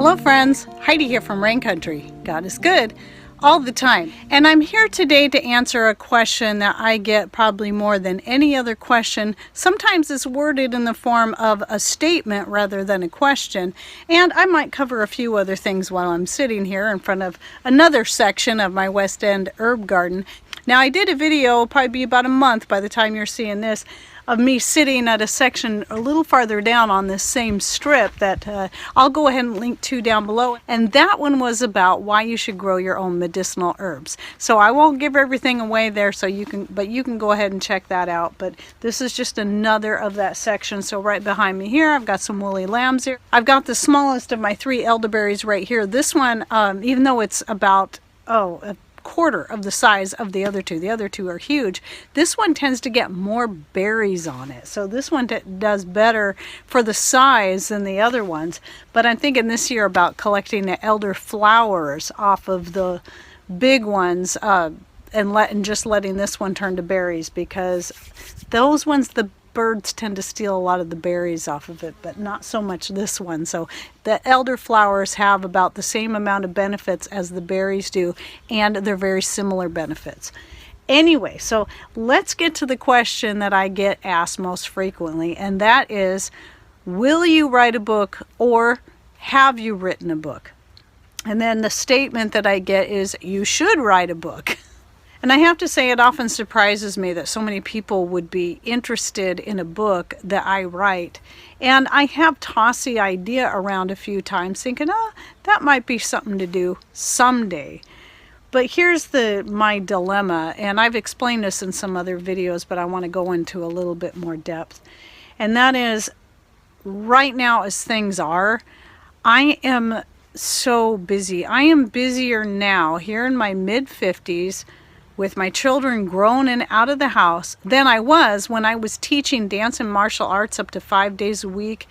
Hello friends, Heidi here from Rain Country. God is good all the time. And I'm here today to answer a question that I get probably more than any other question. Sometimes it's worded in the form of a statement rather than a question. And I might cover a few other things while I'm sitting here in front of another section of my West End herb garden. Now I did a video, probably be about a month by the time you're seeing this, of me sitting at a section a little farther down on this same strip that I'll go ahead and link to down below. And that one was about why you should grow your own medicinal herbs. So I won't give everything away there, so you can go ahead and check that out. But this is just another of that section. So right behind me here, I've got some woolly lambs here. I've got the smallest of my 3 elderberries right here. This one, even though it's about, a quarter of the size of the other two are huge, this one tends to get more berries on it, so this one does better for the size than the other ones. But I'm thinking this year about collecting the elder flowers off of the big ones and just letting this one turn to berries, because those ones, the birds tend to steal a lot of the berries off of it, but not so much this one. So the elder flowers have about the same amount of benefits as the berries do, and they're very similar benefits. Anyway, so let's get to the question that I get asked most frequently, and that is, will you write a book, or have you written a book? And then the statement that I get is, you should write a book. And I have to say, it often surprises me that so many people would be interested in a book that I write. And I have tossed the idea around a few times thinking, that might be something to do someday. But here's my dilemma, and I've explained this in some other videos, but I want to go into a little bit more depth. And that is, right now as things are, I am so busy. I am busier now, here in my mid-50s, with my children grown and out of the house, than I was when I was teaching dance and martial arts up to 5 days a week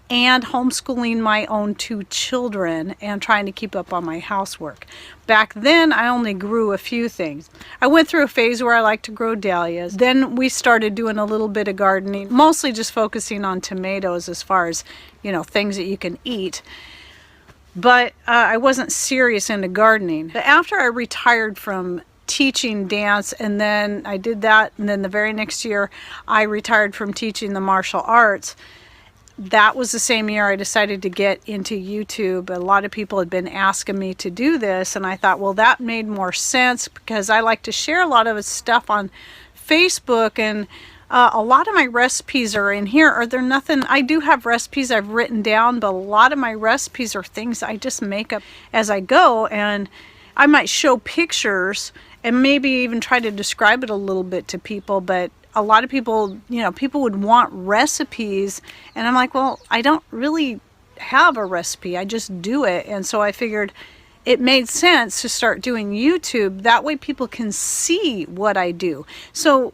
and homeschooling my own 2 children and trying to keep up on my housework. Back then, I only grew a few things. I went through a phase where I liked to grow dahlias. Then we started doing a little bit of gardening, mostly just focusing on tomatoes as far as, things that you can eat. But I wasn't serious into gardening. But after I retired from teaching dance, and then I did that, and then the very next year I retired from teaching the martial arts. That was the same year I decided to get into YouTube. A lot of people had been asking me to do this, and I thought, well, that made more sense because I like to share a lot of stuff on Facebook, and a lot of my recipes are in here. I do have recipes I've written down, but a lot of my recipes are things I just make up as I go, and I might show pictures and maybe even try to describe it a little bit to people, but a lot of people, people would want recipes, and I'm like, well, I don't really have a recipe, I just do it. And so I figured it made sense to start doing YouTube. That way people can see what I do. So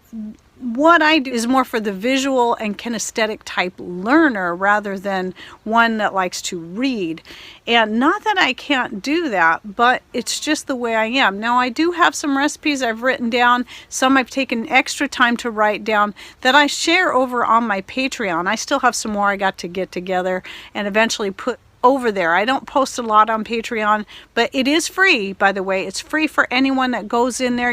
what I do is more for the visual and kinesthetic type learner rather than one that likes to read. And not that I can't do that, but it's just the way I am. Now, I do have some recipes I've written down, some I've taken extra time to write down that I share over on my Patreon. I still have some more I got to get together and eventually put over there. I don't post a lot on Patreon, but it is free, by the way. It's free for anyone that goes in there.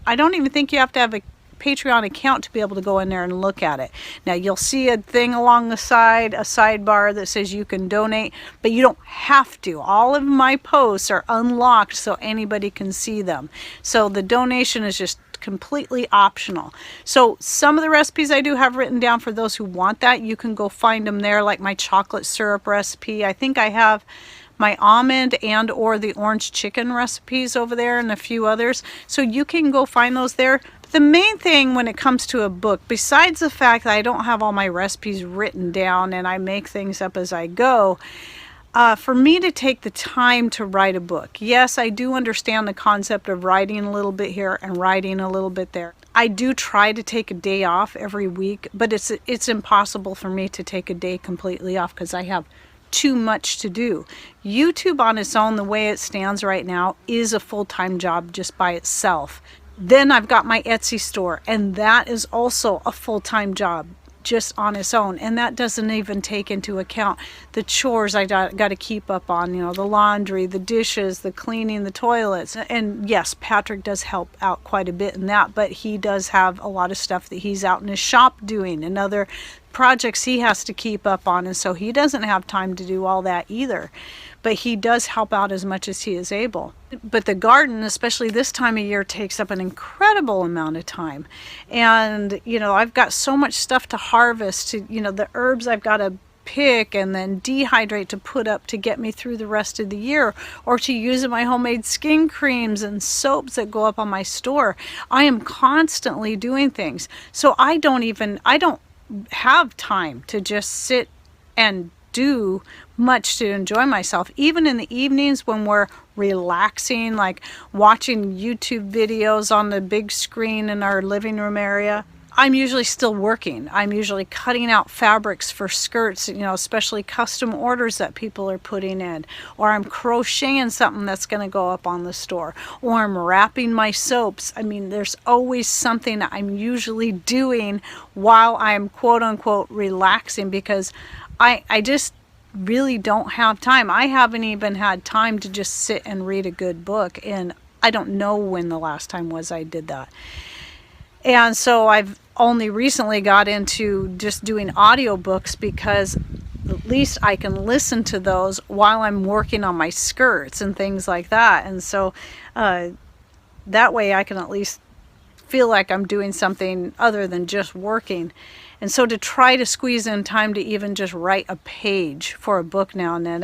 I don't even think you have to have a Patreon account to be able to go in there and look at it. Now, you'll see a thing along the side, a sidebar that says you can donate, but you don't have to. All of my posts are unlocked so anybody can see them. So the donation is just completely optional. So some of the recipes I do have written down for those who want that. You can go find them there, like my chocolate syrup recipe. I think I have my almond and or the orange chicken recipes over there, and a few others. So you can go find those there. The main thing when it comes to a book, besides the fact that I don't have all my recipes written down and I make things up as I go, for me to take the time to write a book. Yes, I do understand the concept of writing a little bit here and writing a little bit there. I do try to take a day off every week, but it's impossible for me to take a day completely off because I have too much to do. YouTube on its own, the way it stands right now, is a full-time job just by itself. Then I've got my Etsy store, and that is also a full-time job just on its own, and that doesn't even take into account the chores I got to keep up on, the laundry, the dishes, the cleaning, the toilets. And yes, Patrick does help out quite a bit in that, but he does have a lot of stuff that he's out in his shop doing and other projects he has to keep up on, and so he doesn't have time to do all that either. But he does help out as much as he is able. But the garden, especially this time of year, takes up an incredible amount of time. And, I've got so much stuff to harvest, the herbs I've got to pick and then dehydrate to put up to get me through the rest of the year, or to use in my homemade skin creams and soaps that go up on my store. I am constantly doing things. So I don't have time to just sit and do much to enjoy myself. Even in the evenings when we're relaxing, like watching YouTube videos on the big screen in our living room area, I'm usually still working. I'm usually cutting out fabrics for skirts, especially custom orders that people are putting in, or I'm crocheting something that's going to go up on the store, or I'm wrapping my soaps. I mean, there's always something that I'm usually doing while I'm quote unquote relaxing, because I just really don't have time. I haven't even had time to just sit and read a good book, and I don't know when the last time was I did that. And so I've only recently got into just doing audiobooks, because at least I can listen to those while I'm working on my skirts and things like that. And so that way I can at least feel like I'm doing something other than just working. And so to try to squeeze in time to even just write a page for a book now and then,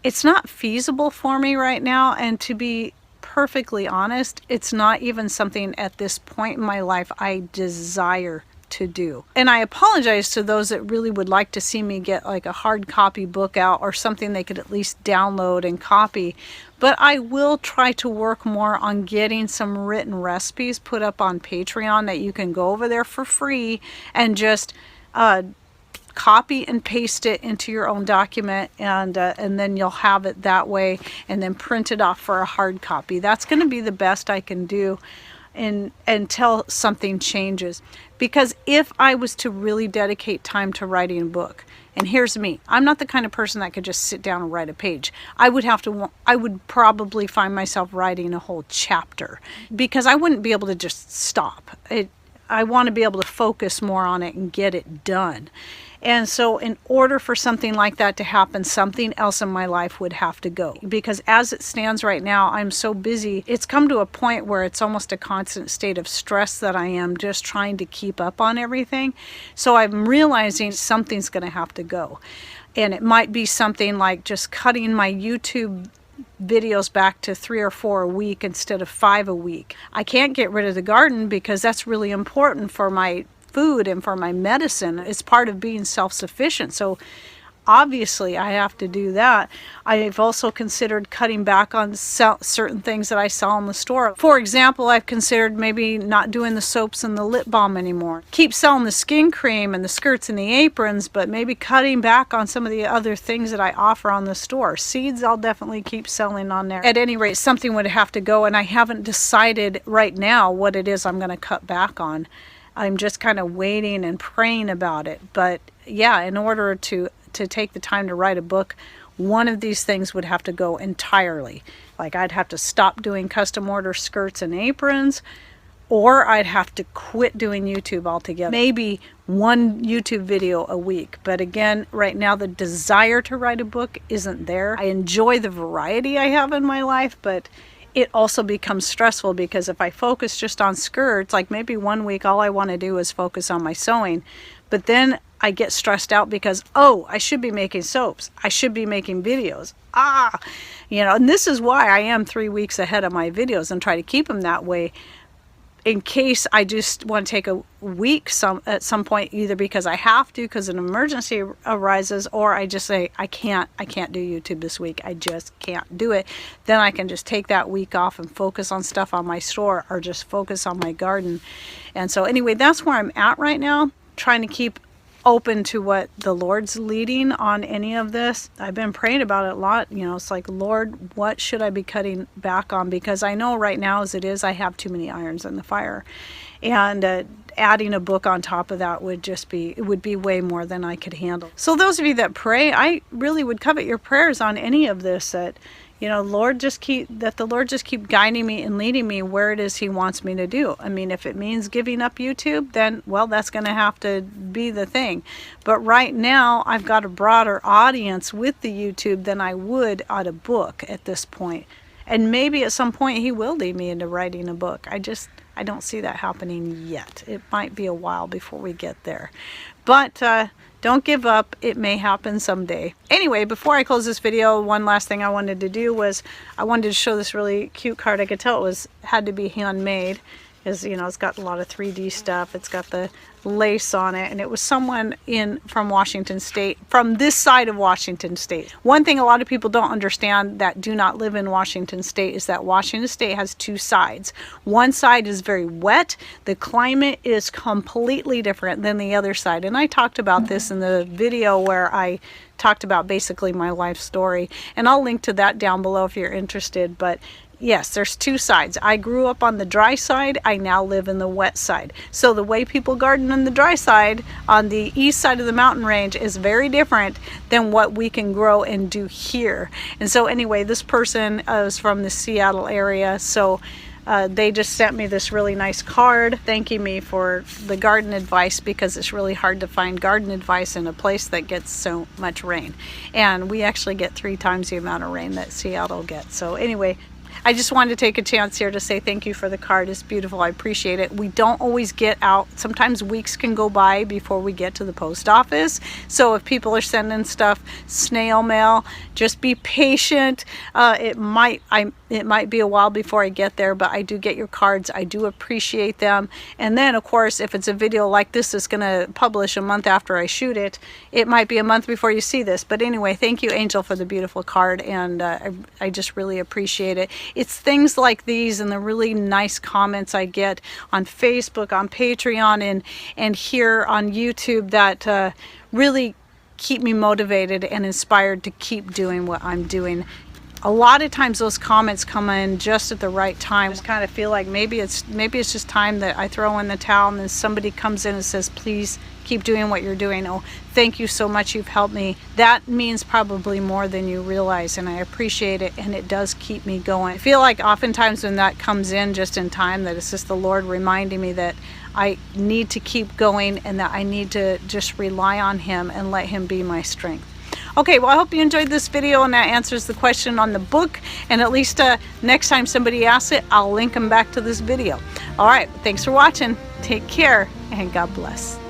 it's not feasible for me right now. And to be perfectly honest, it's not even something at this point in my life I desire to do. And I apologize to those that really would like to see me get like a hard copy book out, or something they could at least download and copy. But I will try to work more on getting some written recipes put up on Patreon that you can go over there for free and just copy and paste it into your own document, and then you'll have it that way, and then print it off for a hard copy. That's going to be the best I can do until something changes. Because if I was to really dedicate time to writing a book, and here's me, I'm not the kind of person that could just sit down and write a page. I would probably find myself writing a whole chapter, because I wouldn't be able to just stop. I want to be able to focus more on it and get it done. And so in order for something like that to happen, something else in my life would have to go. Because as it stands right now, I'm so busy. It's come to a point where it's almost a constant state of stress that I am just trying to keep up on everything. So I'm realizing something's going to have to go. And it might be something like just cutting my YouTube videos back to 3 or 4 a week instead of 5 a week. I can't get rid of the garden because that's really important for my food and for my medicine. It's part of being self-sufficient. So obviously I have to do that. I've also considered cutting back on certain things that I sell in the store. For example, I've considered maybe not doing the soaps and the lip balm anymore. Keep selling the skin cream and the skirts and the aprons, but maybe cutting back on some of the other things that I offer on the store. Seeds I'll definitely keep selling on there. At any rate, something would have to go, and I haven't decided right now what it is I'm going to cut back on. I'm just kind of waiting and praying about it. But yeah, in order to take the time to write a book, one of these things would have to go entirely. Like I'd have to stop doing custom order skirts and aprons, or I'd have to quit doing YouTube altogether. Maybe one YouTube video a week. But again, right now the desire to write a book isn't there. I enjoy the variety I have in my life, but it also becomes stressful, because if I focus just on skirts, like maybe one week all I want to do is focus on my sewing, but then I get stressed out because, oh, I should be making soaps. I should be making videos. And this is why I am 3 weeks ahead of my videos and try to keep them that way, in case I just want to take a week at some point, either because I have to, because an emergency arises, or I just say, I can't do YouTube this week. I just can't do it. Then I can just take that week off and focus on stuff on my store, or just focus on my garden. And so anyway, that's where I'm at right now, trying to keep open to what the Lord's leading on any of this. I've been praying about it a lot. It's like, Lord, what should I be cutting back on? Because I know right now as it is, I have too many irons in the fire. and adding a book on top of that would just be, it would be way more than I could handle. So those of you that pray, I really would covet your prayers on any of this, that the Lord just keep guiding me and leading me where it is He wants me to do. I mean, if it means giving up YouTube, then, well, that's going to have to be the thing. But right now, I've got a broader audience with the YouTube than I would on a book at this point. And maybe at some point He will lead me into writing a book. I don't see that happening yet. It might be a while before we get there. But don't give up. It may happen someday. Anyway, before I close this video, one last thing I wanted to do was I wanted to show this really cute card. I could tell it had to be handmade, because it's got a lot of 3D stuff. It's got the lace on it, and it was someone from Washington State, from this side of Washington State. One thing a lot of people don't understand that do not live in Washington State is that Washington State has two sides. One side is very wet. The climate is completely different than the other side, and I talked about this in the video where I talked about basically my life story, and I'll link to that down below if you're interested. But yes, there's two sides. I grew up on the dry side. I now live in the wet side. So the way people garden on the dry side, on the east side of the mountain range, is very different than what we can grow and do here. And so anyway, this person is from the Seattle area. So they just sent me this really nice card thanking me for the garden advice, because it's really hard to find garden advice in a place that gets so much rain. And we actually get 3 times the amount of rain that Seattle gets. So anyway, I just wanted to take a chance here to say thank you for the card. It's beautiful. I appreciate it. We don't always get out. Sometimes weeks can go by before we get to the post office. So if people are sending stuff snail mail, just be patient. It might be a while before I get there, but I do get your cards. I do appreciate them. And then, of course, if it's a video like this that's going to publish a month after I shoot it, it might be a month before you see this. But anyway, thank you, Angel, for the beautiful card, and I just really appreciate it. It's things like these and the really nice comments I get on Facebook, on Patreon, and here on YouTube that really keep me motivated and inspired to keep doing what I'm doing. A lot of times those comments come in just at the right time. I just kind of feel like maybe it's just time that I throw in the towel, and then somebody comes in and says, please keep doing what you're doing. Oh, thank you so much, you've helped me. That means probably more than you realize, and I appreciate it, and it does keep me going. I feel like oftentimes when that comes in just in time, that it's just the Lord reminding me that I need to keep going, and that I need to just rely on Him and let Him be my strength. Okay, well, I hope you enjoyed this video, and that answers the question on the book, and at least next time somebody asks it, I'll link them back to this video. All right, thanks for watching. Take care, and God bless.